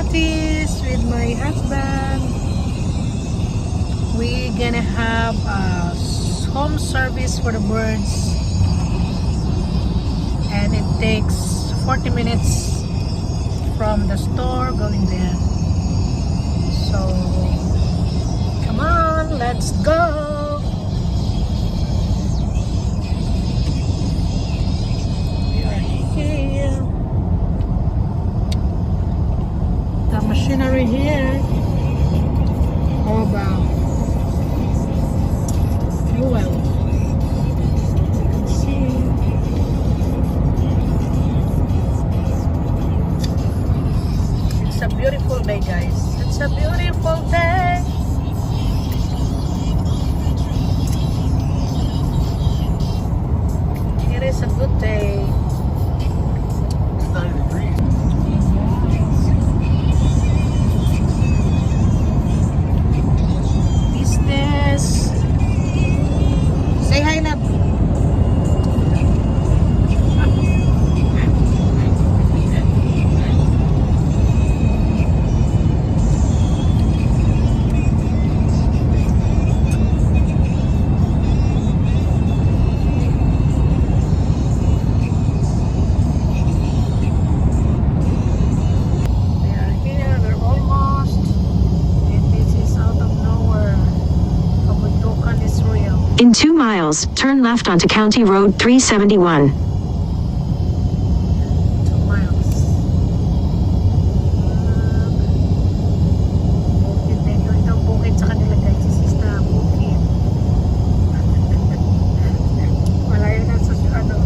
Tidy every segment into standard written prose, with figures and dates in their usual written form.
notice with my husband, we're gonna have a home service for the birds, and it takes 40 minutes from the store going there. So come on, let's go. We are here. The machinery here. How about fuel? You can see. It's a beautiful day, guys. It's a beautiful day. It is a good day. It's 90 degrees. Business. Say hi na. In 2 miles, turn left onto County Road 371. 2 miles. Bukid na ito. Ito ang bukid sa kanila, guys. This is the bukid. Malayo na sa syudad.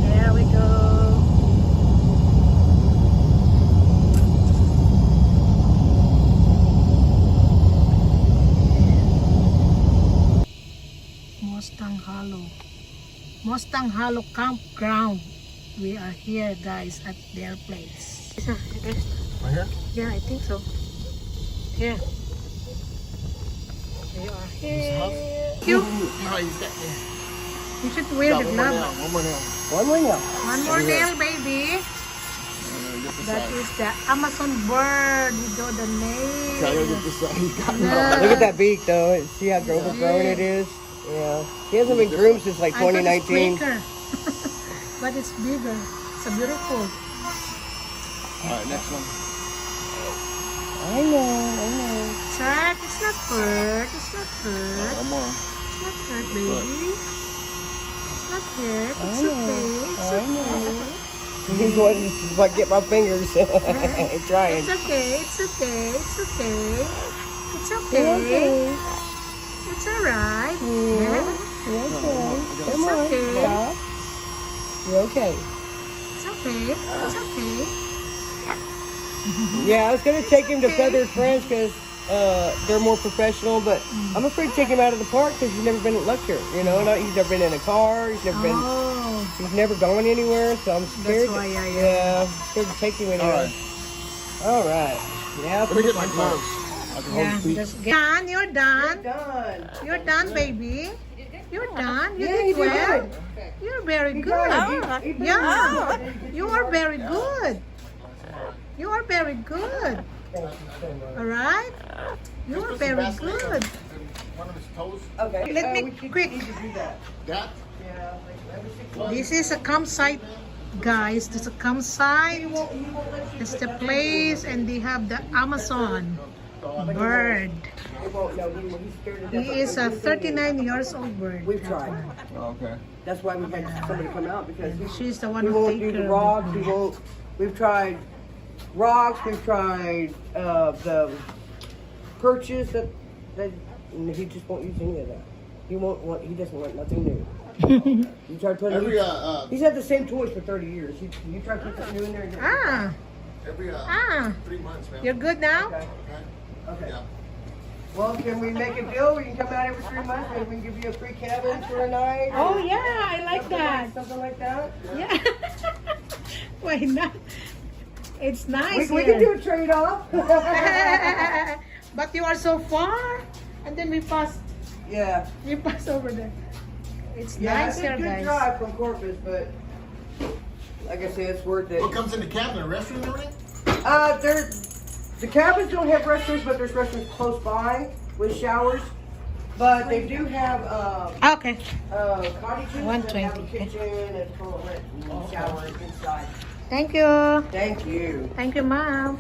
There we go. Mustang Hollow Campground. We are here, guys, at their place. Right here? Yeah, I think so. Here. We are here. You should wear the glove. One more nail. One more nail, baby. That is the Amazon bird with all the nails. Look at that beak though. See how overgrown it is? Yeah. He hasn't been groomed since like 2019. But it's bigger. It's a beautiful. Alright, next one. I know. Check. It's not hurt. It's not hurt. One more. It's not hurt, baby. It's not hurt. It's okay. It's okay. He's wanting to like get my fingers. Trying. It's okay. It's okay. It's okay. It's okay. It's alright. Yeah. You're okay. Come on. Okay. Stop. You're okay. It's okay. It's okay. Yeah, I was gonna take him to Feathered Friends because they're more professional, but I'm afraid to take him out of the park because he's never been at lecture. You know, he's never been in a car. He's never been. He's never gone anywhere, so I'm scared. That's why, yeah. I'm scared to take him anywhere. All right. Yeah. Let me get my gloves. I can hold the feet. Done. You're done. Done. You're done, baby. You're done. You Yeah, did you did well. good. You're very good. Good. Yeah. You are very good. You are very good. Thank you so much. All right. You are very good. One of his toes. Okay. Let me we should quick. need to do that. That? Yeah. Like, every 6 months. This is a campsite, guys. This is a campsite. It's the place, and they have the Amazon bird. He won't know. He's scared to He death. is a 39 years old bird. We've tried. Oh, okay. That's why we had somebody come out because She's the one we who won't takes do the care rocks. of We it. won't. We've tried rocks. We've tried the perches that and he just won't use any of that. He won't want. He doesn't want nothing new. You try putting. Every He's had the same toys for 30 years. You try to put something new in there. And every 3 months, man. You're good now? Okay. Okay. Yeah. Well, can we make a deal? We can come out every 3 months and we can give you a free cabin for a night. Oh yeah, I like that. Something like that. Yeah. Why not? It's nice We here. can do a trade-off. But you are so far, and then we pass Yeah. over there. It's Yeah, nice it's here, a good guys. drive from Corpus, but like I said, it's worth it. What comes in the cabin? A restroom and everything? The cabins don't have restrooms, but there's restrooms close by with showers. But they do have Okay. cottages that 120, have a kitchen and toilet and shower inside. Thank you. Thank you. Thank you, Mom.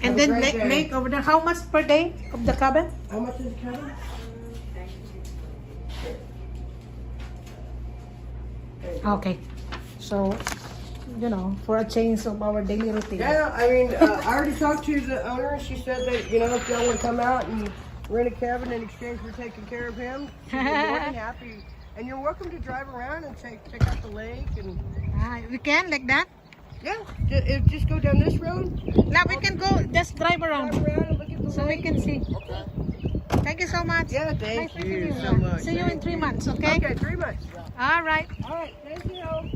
And Have a then great day. Lake over there. How much per day of the cabin? How much is the cabin? Okay. So, you know, for a change of our daily routine. Yeah, I mean, I already talked to the owner, and she said that, you know, if y'all want to come out and rent a cabin in exchange for taking care of him, she'd be more than happy. And you're welcome to drive around and check out the lake. And We can, like that? yeah, just go down this road, Now we can go, just drive around. drive around and look at the So we lake. can see. Okay. Thank you so much. Yeah, Nice thank meeting you you. so much. See you in 3 months, okay? Okay, 3 months. All right. All right, thank you.